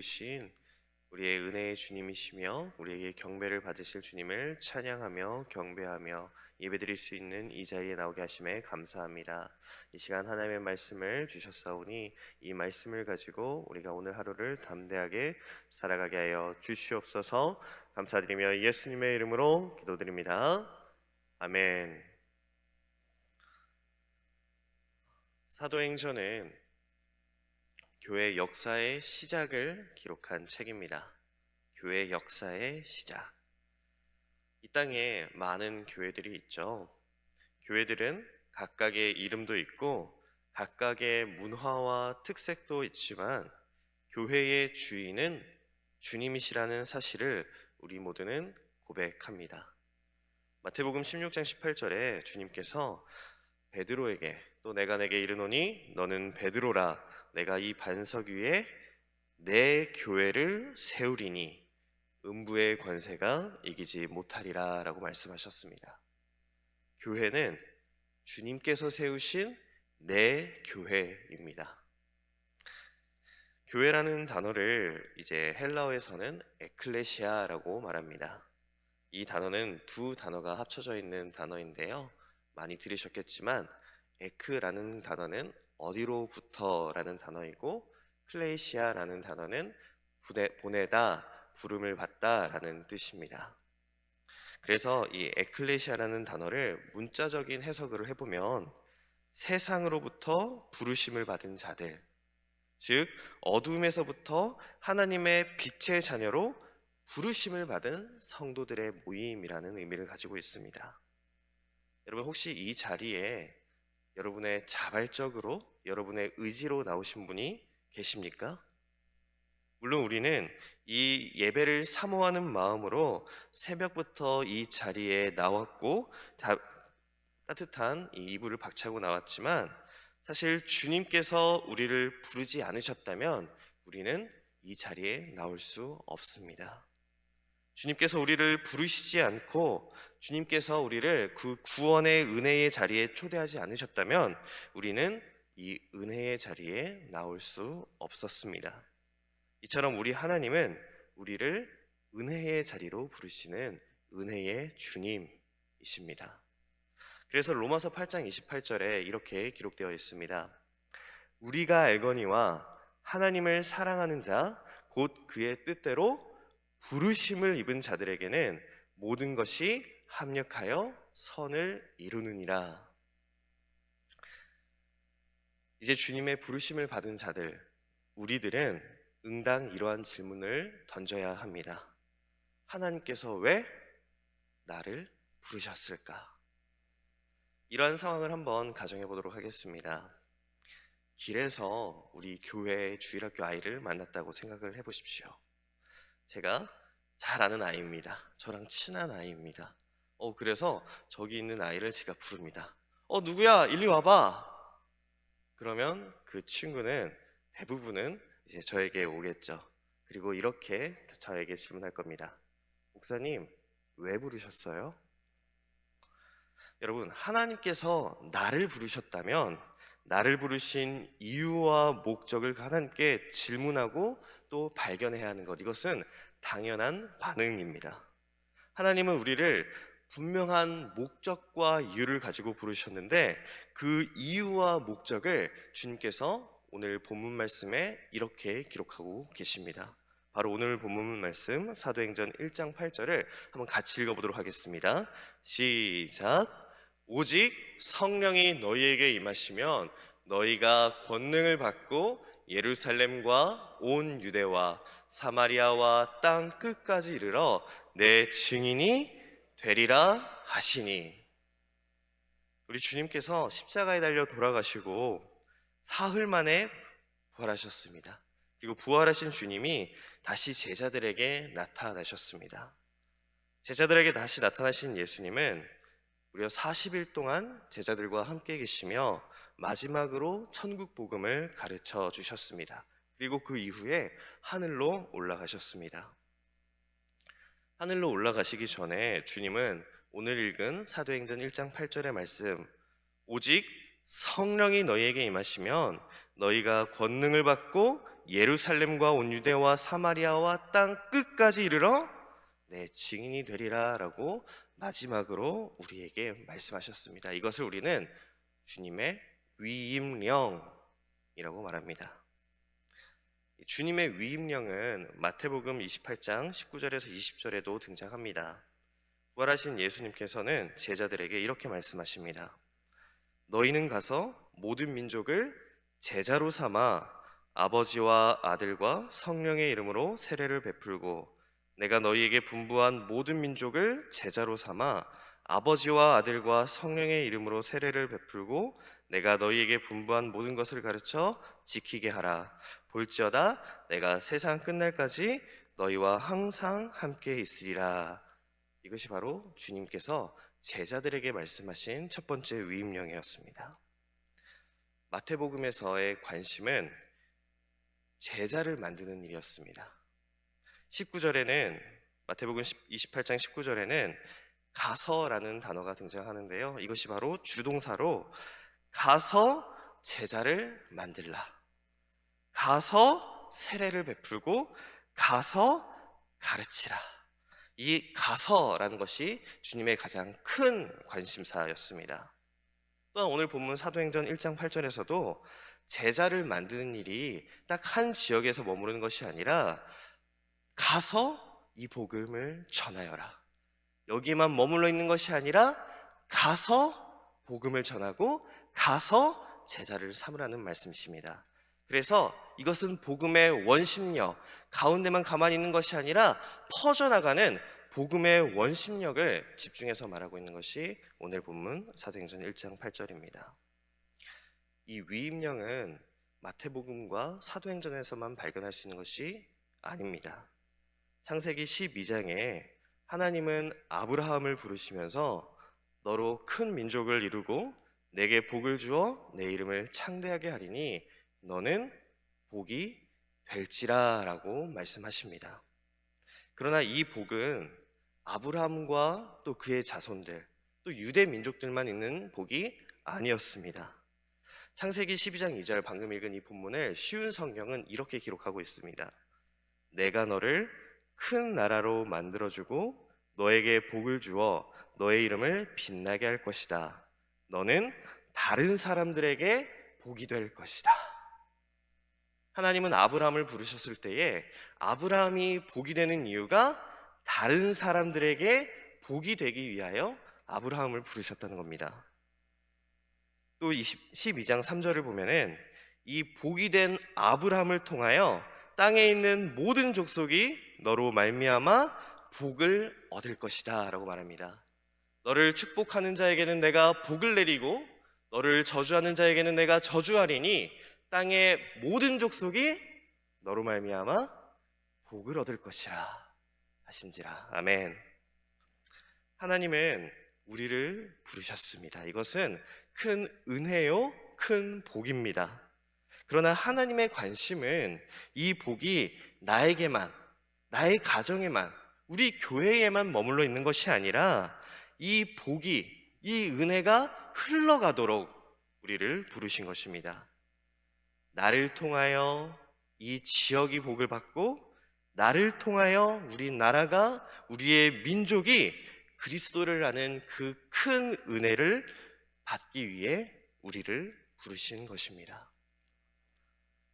주신 우리의 은혜의 주님이시며 우리에게 경배를 받으실 주님을 찬양하며 경배하며 예배드릴 수 있는 이 자리에 나오게 하심에 감사합니다. 이 시간 하나님의 말씀을 주셨사오니 이 말씀을 가지고 우리가 오늘 하루를 담대하게 살아가게 하여 주시옵소서. 감사드리며 예수님의 이름으로 기도드립니다. 아멘. 사도행전은 교회 역사의 시작을 기록한 책입니다. 교회 역사의 시작. 이 땅에 많은 교회들이 있죠. 교회들은 각각의 이름도 있고 각각의 문화와 특색도 있지만 교회의 주인은 주님이시라는 사실을 우리 모두는 고백합니다. 마태복음 16장 18절에 주님께서 베드로에게 또 내가 내게 이르노니 너는 베드로라 내가 이 반석 위에 내 교회를 세우리니 음부의 권세가 이기지 못하리라 라고 말씀하셨습니다. 교회는 주님께서 세우신 내 교회입니다. 교회라는 단어를 이제 헬라어에서는 에클레시아라고 말합니다. 이 단어는 두 단어가 합쳐져 있는 단어인데요, 많이 들으셨겠지만 에크라는 단어는 어디로부터라는 단어이고 클레이시아라는 단어는 보내다, 부름을 받다라는 뜻입니다. 그래서 이 에클레시아라는 단어를 문자적인 해석을 해보면 세상으로부터 부르심을 받은 자들, 즉 어둠에서부터 하나님의 빛의 자녀로 부르심을 받은 성도들의 모임이라는 의미를 가지고 있습니다. 여러분, 혹시 이 자리에 여러분의 자발적으로 여러분의 의지로 나오신 분이 계십니까? 물론 우리는 이 예배를 사모하는 마음으로 새벽부터 이 자리에 나왔고 따뜻한 이 이불을 박차고 나왔지만 사실 주님께서 우리를 부르지 않으셨다면 우리는 이 자리에 나올 수 없습니다. 주님께서 우리를 부르시지 않고 주님께서 우리를 그 구원의 은혜의 자리에 초대하지 않으셨다면 우리는 이 은혜의 자리에 나올 수 없었습니다. 이처럼 우리 하나님은 우리를 은혜의 자리로 부르시는 은혜의 주님이십니다. 그래서 로마서 8장 28절에 이렇게 기록되어 있습니다. 우리가 알거니와 하나님을 사랑하는 자 곧 그의 뜻대로 부르심을 입은 자들에게는 모든 것이 합력하여 선을 이루느니라. 이제 주님의 부르심을 받은 자들, 우리들은 응당 이러한 질문을 던져야 합니다. 하나님께서 왜 나를 부르셨을까? 이러한 상황을 한번 가정해 보도록 하겠습니다. 길에서 우리 교회 주일학교 아이를 만났다고 생각을 해보십시오. 제가 잘 아는 아이입니다. 저랑 친한 아이입니다. 그래서 저기 있는 아이를 제가 부릅니다. 누구야? 일리 와봐. 그러면 그 친구는 대부분은 이제 저에게 오겠죠. 그리고 이렇게 저에게 질문할 겁니다. 목사님, 왜 부르셨어요? 여러분, 하나님께서 나를 부르셨다면 나를 부르신 이유와 목적을 하나님께 질문하고 또 발견해야 하는 것, 이것은 당연한 반응입니다. 하나님은 우리를 분명한 목적과 이유를 가지고 부르셨는데 그 이유와 목적을 주님께서 오늘 본문 말씀에 이렇게 기록하고 계십니다. 바로 오늘 본문 말씀 사도행전 1장 8절을 한번 같이 읽어보도록 하겠습니다. 시작. 오직 성령이 너희에게 임하시면 너희가 권능을 받고 예루살렘과 온 유대와 사마리아와 땅 끝까지 이르러 내 증인이 되리라 하시니. 우리 주님께서 십자가에 달려 돌아가시고 사흘 만에 부활하셨습니다. 그리고 부활하신 주님이 다시 제자들에게 나타나셨습니다. 제자들에게 다시 나타나신 예수님은 무려 40일 동안 제자들과 함께 계시며 마지막으로 천국 복음을 가르쳐 주셨습니다. 그리고 그 이후에 하늘로 올라가셨습니다. 하늘로 올라가시기 전에 주님은 오늘 읽은 사도행전 1장 8절의 말씀, 오직 성령이 너희에게 임하시면 너희가 권능을 받고 예루살렘과 온 유대와 사마리아와 땅 끝까지 이르러 내 증인이 되리라 라고 마지막으로 우리에게 말씀하셨습니다. 이것을 우리는 주님의 위임령이라고 말합니다. 주님의 위임령은 마태복음 28장 19절에서 20절에도 등장합니다. 부활하신 예수님께서는 제자들에게 이렇게 말씀하십니다. 너희는 가서 모든 민족을 제자로 삼아 아버지와 아들과 성령의 이름으로 세례를 베풀고 내가 너희에게 분부한 모든 민족을 제자로 삼아 아버지와 아들과 성령의 이름으로 세례를 베풀고 내가 너희에게 분부한 모든 것을 가르쳐 지키게 하라. 볼지어다 내가 세상 끝날까지 너희와 항상 함께 있으리라. 이것이 바로 주님께서 제자들에게 말씀하신 첫 번째 위임령이었습니다. 마태복음에서의 관심은 제자를 만드는 일이었습니다. 19절에는 마태복음 28장 19절에는 가서라는 단어가 등장하는데요. 이것이 바로 주동사로 가서 제자를 만들라, 가서 세례를 베풀고 가서 가르치라. 이 가서라는 것이 주님의 가장 큰 관심사였습니다. 또한 오늘 본문 사도행전 1장 8절에서도 제자를 만드는 일이 딱 한 지역에서 머무르는 것이 아니라 가서 이 복음을 전하여라. 여기에만 머물러 있는 것이 아니라 가서 복음을 전하고 가서 제자를 삼으라는 말씀이십니다. 그래서 이것은 복음의 원심력, 가운데만 가만히 있는 것이 아니라 퍼져나가는 복음의 원심력을 집중해서 말하고 있는 것이 오늘 본문 사도행전 1장 8절입니다. 이 위임령은 마태복음과 사도행전에서만 발견할 수 있는 것이 아닙니다. 창세기 12장에 하나님은 아브라함을 부르시면서 너로 큰 민족을 이루고 내게 복을 주어 내 이름을 창대하게 하리니 너는 복이 될지라 라고 말씀하십니다. 그러나 이 복은 아브라함과 또 그의 자손들, 또 유대 민족들만 있는 복이 아니었습니다. 창세기 12장 2절 방금 읽은 이 본문을 쉬운 성경은 이렇게 기록하고 있습니다. 내가 너를 큰 나라로 만들어주고 너에게 복을 주어 너의 이름을 빛나게 할 것이다. 너는 다른 사람들에게 복이 될 것이다. 하나님은 아브라함을 부르셨을 때에 아브라함이 복이 되는 이유가 다른 사람들에게 복이 되기 위하여 아브라함을 부르셨다는 겁니다. 또 12장 3절을 보면은 이 복이 된 아브라함을 통하여 땅에 있는 모든 족속이 너로 말미암아 복을 얻을 것이다 라고 말합니다. 너를 축복하는 자에게는 내가 복을 내리고 너를 저주하는 자에게는 내가 저주하리니 땅의 모든 족속이 너로 말미암아 복을 얻을 것이라 하신지라. 아멘. 하나님은 우리를 부르셨습니다. 이것은 큰 은혜요, 큰 복입니다. 그러나 하나님의 관심은 이 복이 나에게만, 나의 가정에만, 우리 교회에만 머물러 있는 것이 아니라 이 복이, 이 은혜가 흘러가도록 우리를 부르신 것입니다. 나를 통하여 이 지역이 복을 받고 나를 통하여 우리 나라가, 우리의 민족이 그리스도를 아는 그 큰 은혜를 받기 위해 우리를 부르신 것입니다.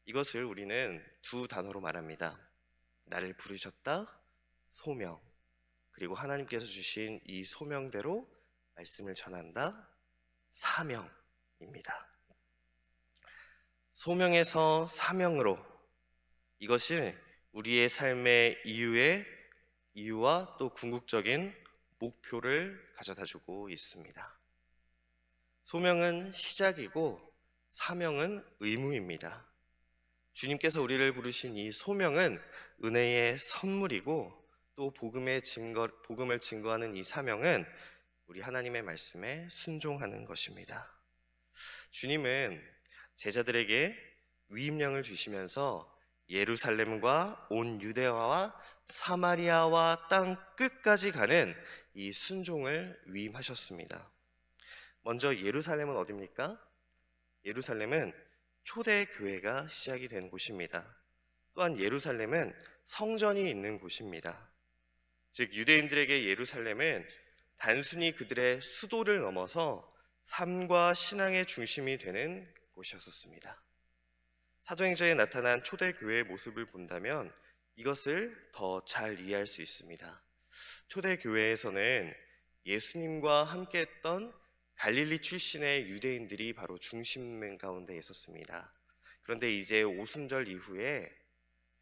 이것을 우리는 두 단어로 말합니다. 나를 부르셨다, 소명. 그리고 하나님께서 주신 이 소명대로 말씀을 전한다, 사명입니다. 소명에서 사명으로, 이것이 우리의 삶의 이유와 또 궁극적인 목표를 가져다주고 있습니다. 소명은 시작이고 사명은 의무입니다. 주님께서 우리를 부르신 이 소명은 은혜의 선물이고 또 복음을 증거하는 이 사명은 우리 하나님의 말씀에 순종하는 것입니다. 주님은 제자들에게 위임령을 주시면서 예루살렘과 온 유대와와 사마리아와 땅 끝까지 가는 이 순종을 위임하셨습니다. 먼저 예루살렘은 어디입니까? 예루살렘은 초대교회가 시작이 된 곳입니다. 또한 예루살렘은 성전이 있는 곳입니다. 즉 유대인들에게 예루살렘은 단순히 그들의 수도를 넘어서 삶과 신앙의 중심이 되는 곳이었습니다. 사도행전에 나타난 초대교회의 모습을 본다면 이것을 더 잘 이해할 수 있습니다. 초대교회에서는 예수님과 함께했던 갈릴리 출신의 유대인들이 바로 중심 가운데 있었습니다. 그런데 이제 오순절 이후에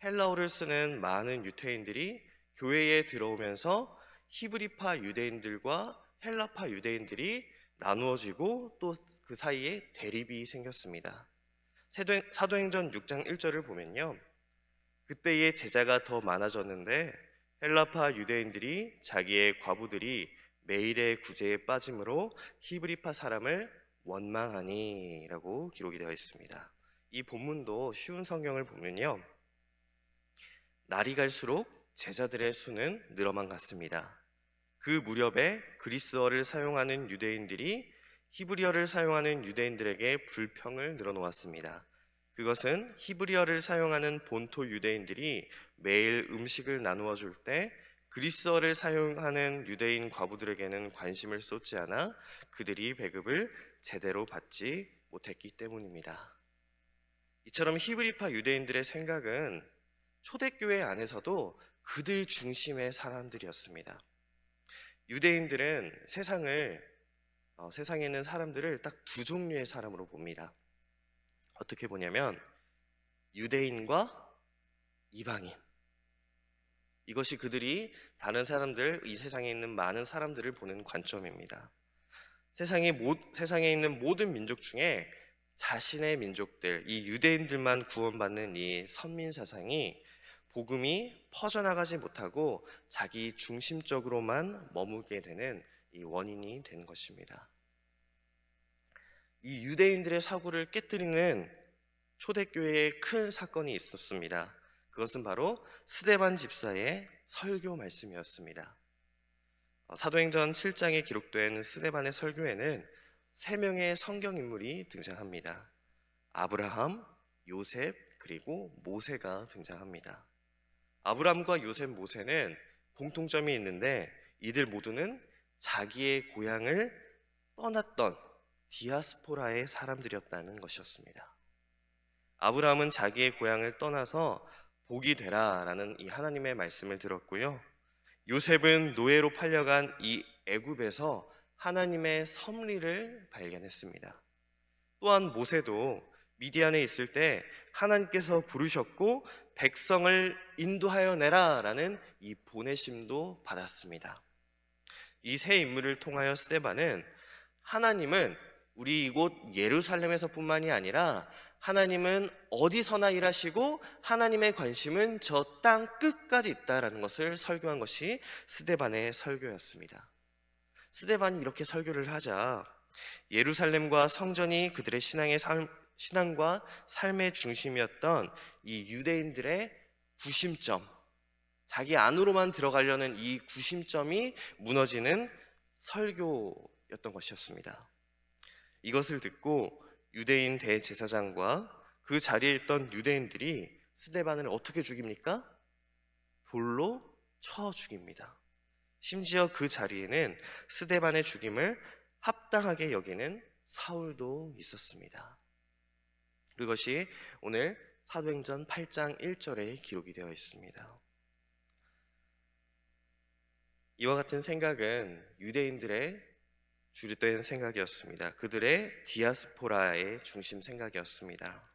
헬라어를 쓰는 많은 유대인들이 교회에 들어오면서 히브리파 유대인들과 헬라파 유대인들이 나누어지고 또 그 사이에 대립이 생겼습니다. 사도행전 6장 1절을 보면요, 그때의 제자가 더 많아졌는데 헬라파 유대인들이 자기의 과부들이 매일의 구제에 빠짐으로 히브리파 사람을 원망하니 라고 기록이 되어 있습니다. 이 본문도 쉬운 성경을 보면요, 날이 갈수록 제자들의 수는 늘어만 갔습니다. 그 무렵에 그리스어를 사용하는 유대인들이 히브리어를 사용하는 유대인들에게 불평을 늘어놓았습니다. 그것은 히브리어를 사용하는 본토 유대인들이 매일 음식을 나누어 줄 때 그리스어를 사용하는 유대인 과부들에게는 관심을 쏟지 않아 그들이 배급을 제대로 받지 못했기 때문입니다. 이처럼 히브리파 유대인들의 생각은 초대교회 안에서도 그들 중심의 사람들이었습니다. 유대인들은 세상에 있는 사람들을 딱 두 종류의 사람으로 봅니다. 어떻게 보냐면 유대인과 이방인. 이것이 그들이 다른 사람들, 이 세상에 있는 많은 사람들을 보는 관점입니다. 세상에 있는 모든 민족 중에 자신의 민족들, 이 유대인들만 구원받는 이 선민 사상이 복음이 퍼져나가지 못하고 자기 중심적으로만 머무게 되는 이 원인이 된 것입니다. 이 유대인들의 사고를 깨뜨리는 초대교회에 큰 사건이 있었습니다. 그것은 바로 스데반 집사의 설교 말씀이었습니다. 사도행전 7장에 기록된 스데반의 설교에는 3명의 성경 인물이 등장합니다. 아브라함, 요셉, 그리고 모세가 등장합니다. 아브라함과 요셉, 모세는 공통점이 있는데 이들 모두는 자기의 고향을 떠났던 디아스포라의 사람들이었다는 것이었습니다. 아브라함은 자기의 고향을 떠나서 복이 되라라는 이 하나님의 말씀을 들었고요. 요셉은 노예로 팔려간 이 애굽에서 하나님의 섭리를 발견했습니다. 또한 모세도 미디안에 있을 때 하나님께서 부르셨고 백성을 인도하여 내라라는 이 보내심도 받았습니다. 이 세 인물을 통하여 스데반은 하나님은 우리 이곳 예루살렘에서뿐만이 아니라 하나님은 어디서나 일하시고 하나님의 관심은 저 땅 끝까지 있다라는 것을 설교한 것이 스데반의 설교였습니다. 스데반이 이렇게 설교를 하자 예루살렘과 성전이 그들의 신앙과 삶의 중심이었던 이 유대인들의 구심점, 자기 안으로만 들어가려는 이 구심점이 무너지는 설교였던 것이었습니다. 이것을 듣고 유대인 대제사장과 그 자리에 있던 유대인들이 스데반을 어떻게 죽입니까? 돌로 쳐 죽입니다. 심지어 그 자리에는 스데반의 죽임을 합당하게 여기는 사울도 있었습니다. 그것이 오늘 사도행전 8장 1절에 기록이 되어 있습니다. 이와 같은 생각은 유대인들의 주된 생각이었습니다. 그들의 디아스포라의 중심 생각이었습니다.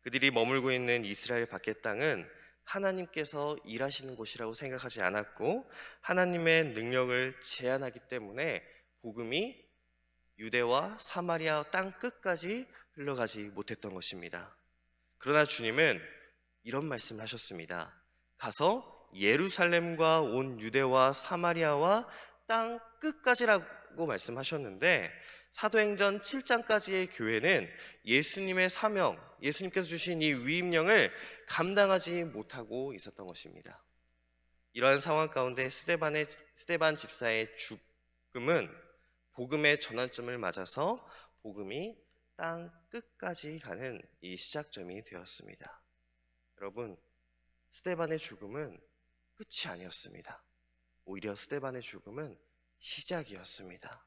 그들이 머물고 있는 이스라엘 밖의 땅은 하나님께서 일하시는 곳이라고 생각하지 않았고 하나님의 능력을 제한하기 때문에 복음이 유대와 사마리아 땅 끝까지 흘러가지 못했던 것입니다. 그러나 주님은 이런 말씀을 하셨습니다. 가서 예루살렘과 온 유대와 사마리아와 땅 끝까지라고 말씀하셨는데 사도행전 7장까지의 교회는 예수님의 사명, 예수님께서 주신 이 위임령을 감당하지 못하고 있었던 것입니다. 이러한 상황 가운데 스데반 집사의 죽음은 복음의 전환점을 맞아서 복음이 땅 끝까지 가는 이 시작점이 되었습니다. 여러분, 스데반의 죽음은 끝이 아니었습니다. 오히려 스데반의 죽음은 시작이었습니다.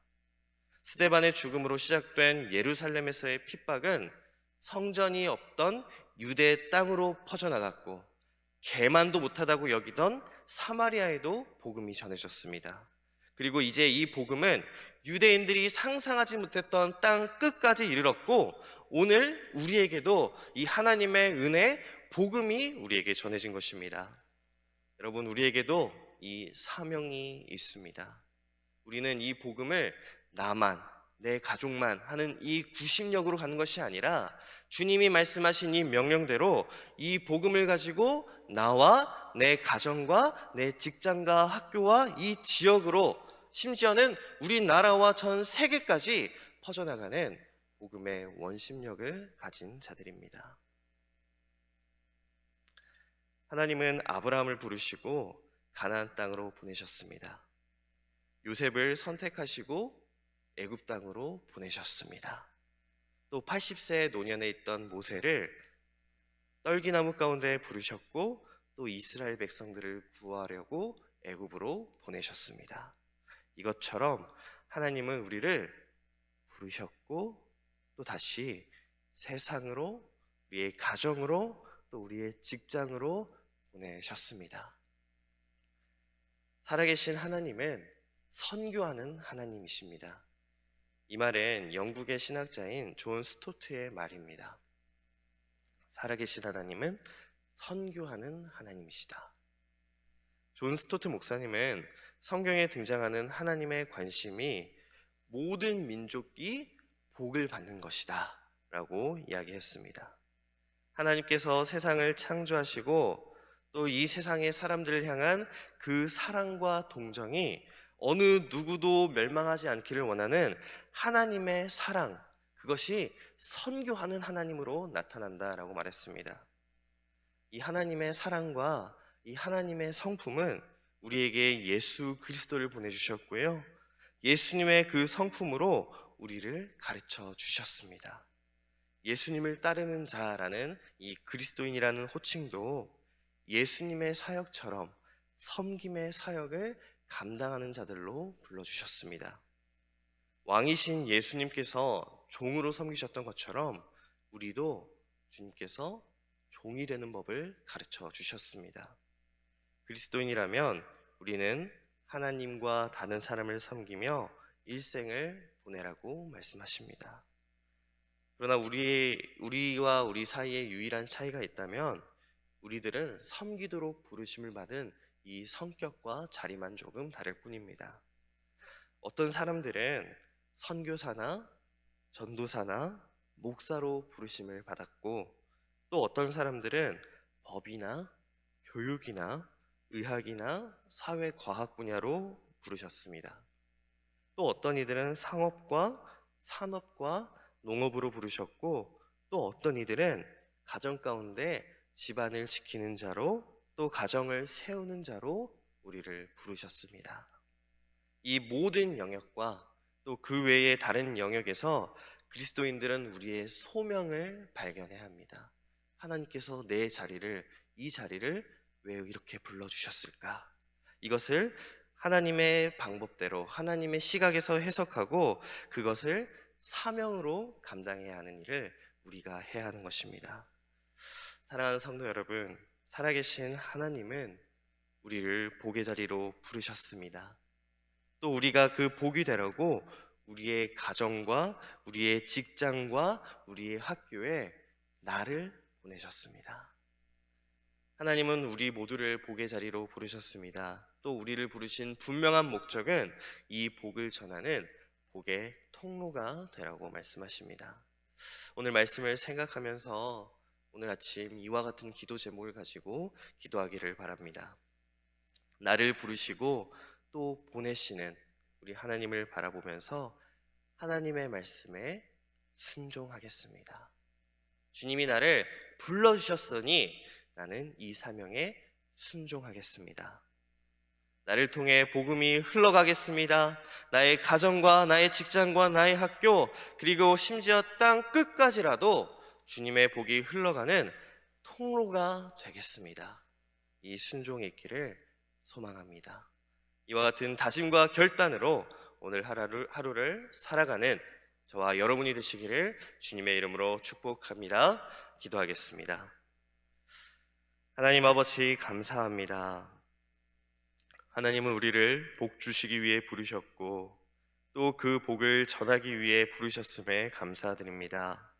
스데반의 죽음으로 시작된 예루살렘에서의 핍박은 성전이 없던 유대 땅으로 퍼져나갔고, 개만도 못하다고 여기던 사마리아에도 복음이 전해졌습니다. 그리고 이제 이 복음은 유대인들이 상상하지 못했던 땅 끝까지 이르렀고, 오늘 우리에게도 이 하나님의 은혜, 복음이 우리에게 전해진 것입니다. 여러분, 우리에게도 이 사명이 있습니다. 우리는 이 복음을 나만, 내 가족만 하는 이 구심력으로 가는 것이 아니라 주님이 말씀하신 이 명령대로 이 복음을 가지고 나와 내 가정과 내 직장과 학교와 이 지역으로, 심지어는 우리나라와 전 세계까지 퍼져나가는 복음의 원심력을 가진 자들입니다. 하나님은 아브라함을 부르시고 가나안 땅으로 보내셨습니다. 요셉을 선택하시고 애굽 땅으로 보내셨습니다. 또 80세 노년에 있던 모세를 떨기나무 가운데 부르셨고, 또 이스라엘 백성들을 구하려고 애굽으로 보내셨습니다. 이것처럼 하나님은 우리를 부르셨고, 또 다시 세상으로, 우리의 가정으로, 또 우리의 직장으로 보내셨습니다. 살아계신 하나님은 선교하는 하나님이십니다. 이 말은 영국의 신학자인 존 스토트의 말입니다. 살아계신 하나님은 선교하는 하나님이시다. 존 스토트 목사님은 성경에 등장하는 하나님의 관심이 모든 민족이 복을 받는 것이다 라고 이야기했습니다. 하나님께서 세상을 창조하시고 또 이 세상의 사람들을 향한 그 사랑과 동정이 어느 누구도 멸망하지 않기를 원하는 하나님의 사랑, 그것이 선교하는 하나님으로 나타난다라고 말했습니다. 이 하나님의 사랑과 이 하나님의 성품은 우리에게 예수 그리스도를 보내주셨고요, 예수님의 그 성품으로 우리를 가르쳐 주셨습니다. 예수님을 따르는 자라는 이 그리스도인이라는 호칭도 예수님의 사역처럼 섬김의 사역을 감당하는 자들로 불러주셨습니다. 왕이신 예수님께서 종으로 섬기셨던 것처럼 우리도 주님께서 종이 되는 법을 가르쳐 주셨습니다. 그리스도인이라면 우리는 하나님과 다른 사람을 섬기며 일생을 보내라고 말씀하십니다. 그러나 우리와 우리 사이에 유일한 차이가 있다면 우리들은 섬기도록 부르심을 받은 이 성격과 자리만 조금 다를 뿐입니다. 어떤 사람들은 선교사나 전도사나 목사로 부르심을 받았고, 또 어떤 사람들은 법이나 교육이나 의학이나 사회과학 분야로 부르셨습니다. 또 어떤 이들은 상업과 산업과 농업으로 부르셨고, 또 어떤 이들은 가정 가운데 집안을 지키는 자로, 또 가정을 세우는 자로 우리를 부르셨습니다. 이 모든 영역과 또 그 외의 다른 영역에서 그리스도인들은 우리의 소명을 발견해야 합니다. 하나님께서 이 자리를 왜 이렇게 불러주셨을까? 이것을 하나님의 방법대로, 하나님의 시각에서 해석하고 그것을 사명으로 감당해야 하는 일을 우리가 해야 하는 것입니다. 사랑하는 성도 여러분, 살아계신 하나님은 우리를 복의 자리로 부르셨습니다. 또 우리가 그 복이 되라고 우리의 가정과 우리의 직장과 우리의 학교에 나를 보내셨습니다. 하나님은 우리 모두를 복의 자리로 부르셨습니다. 또 우리를 부르신 분명한 목적은 이 복을 전하는 복의 통로가 되라고 말씀하십니다. 오늘 말씀을 생각하면서 오늘 아침 이와 같은 기도 제목을 가지고 기도하기를 바랍니다. 나를 부르시고 또 보내시는 우리 하나님을 바라보면서 하나님의 말씀에 순종하겠습니다. 주님이 나를 불러주셨으니 나는 이 사명에 순종하겠습니다. 나를 통해 복음이 흘러가겠습니다. 나의 가정과 나의 직장과 나의 학교, 그리고 심지어 땅 끝까지라도 주님의 복이 흘러가는 통로가 되겠습니다. 이 순종이 있기를 소망합니다. 이와 같은 다짐과 결단으로 오늘 하루를 살아가는 저와 여러분이 되시기를 주님의 이름으로 축복합니다. 기도하겠습니다. 하나님 아버지 감사합니다. 하나님은 우리를 복 주시기 위해 부르셨고 또 그 복을 전하기 위해 부르셨음에 감사드립니다.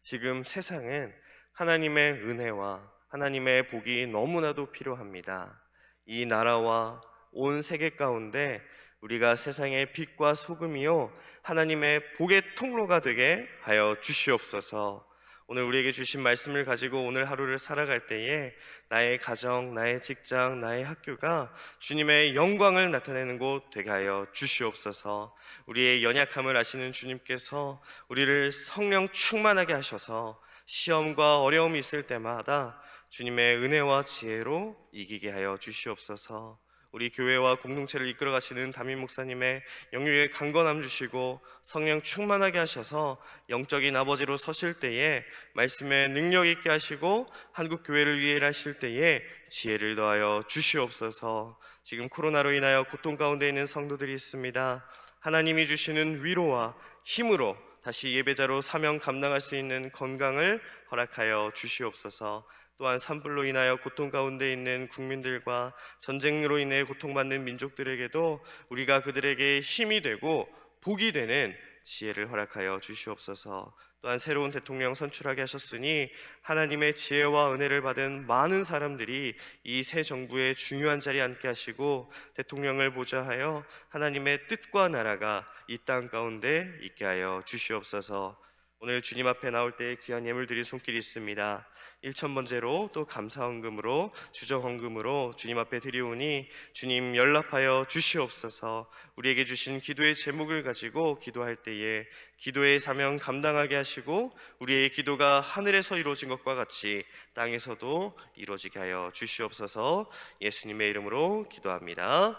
지금 세상은 하나님의 은혜와 하나님의 복이 너무나도 필요합니다. 이 나라와 온 세계 가운데 우리가 세상의 빛과 소금이요 하나님의 복의 통로가 되게 하여 주시옵소서. 오늘 우리에게 주신 말씀을 가지고 오늘 하루를 살아갈 때에 나의 가정, 나의 직장, 나의 학교가 주님의 영광을 나타내는 곳 되게 하여 주시옵소서. 우리의 연약함을 아시는 주님께서 우리를 성령 충만하게 하셔서 시험과 어려움이 있을 때마다 주님의 은혜와 지혜로 이기게 하여 주시옵소서. 우리 교회와 공동체를 이끌어 가시는 담임 목사님의 영육의 강건함 주시고 성령 충만하게 하셔서 영적인 아버지로 서실 때에 말씀에 능력 있게 하시고 한국 교회를 위해 일하실 때에 지혜를 더하여 주시옵소서. 지금 코로나로 인하여 고통 가운데 있는 성도들이 있습니다. 하나님이 주시는 위로와 힘으로 다시 예배자로 사명 감당할 수 있는 건강을 허락하여 주시옵소서. 또한 산불로 인하여 고통 가운데 있는 국민들과 전쟁으로 인해 고통받는 민족들에게도 우리가 그들에게 힘이 되고 복이 되는 지혜를 허락하여 주시옵소서. 또한 새로운 대통령 선출하게 하셨으니 하나님의 지혜와 은혜를 받은 많은 사람들이 이 새 정부의 중요한 자리에 앉게 하시고 대통령을 보좌하여 하나님의 뜻과 나라가 이 땅 가운데 있게 하여 주시옵소서. 오늘 주님 앞에 나올 때 귀한 예물들이 손길이 있습니다. 1,000번째로 또 감사헌금으로 주정헌금으로 주님 앞에 드리오니 주님 연락하여 주시옵소서. 우리에게 주신 기도의 제목을 가지고 기도할 때에 기도의 사명 감당하게 하시고 우리의 기도가 하늘에서 이루어진 것과 같이 땅에서도 이루어지게 하여 주시옵소서. 예수님의 이름으로 기도합니다.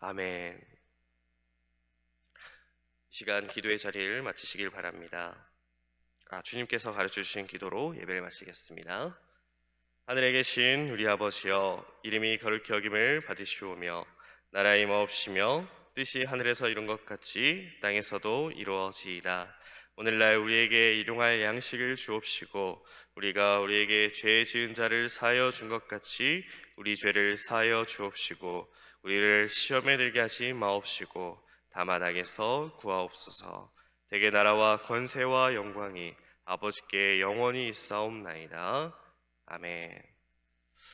아멘. 이 시간 기도의 자리를 마치시길 바랍니다. 주님께서 가르쳐 주신 기도로 예배를 마치겠습니다. 하늘에 계신 우리 아버지여, 이름이 거룩히 여김을 받으시오며 나라의 임하옵시며 뜻이 하늘에서 이룬 것 같이 땅에서도 이루어지이다. 오늘날 우리에게 일용할 양식을 주옵시고 우리가 우리에게 죄 지은 자를 사하여 준 것 같이 우리 죄를 사하여 주옵시고 우리를 시험에 들게 하지 마옵시고 다만 악에서 구하옵소서. 대개 나라와 권세와 영광이 아버지께 영원히 있사옵나이다. 아멘.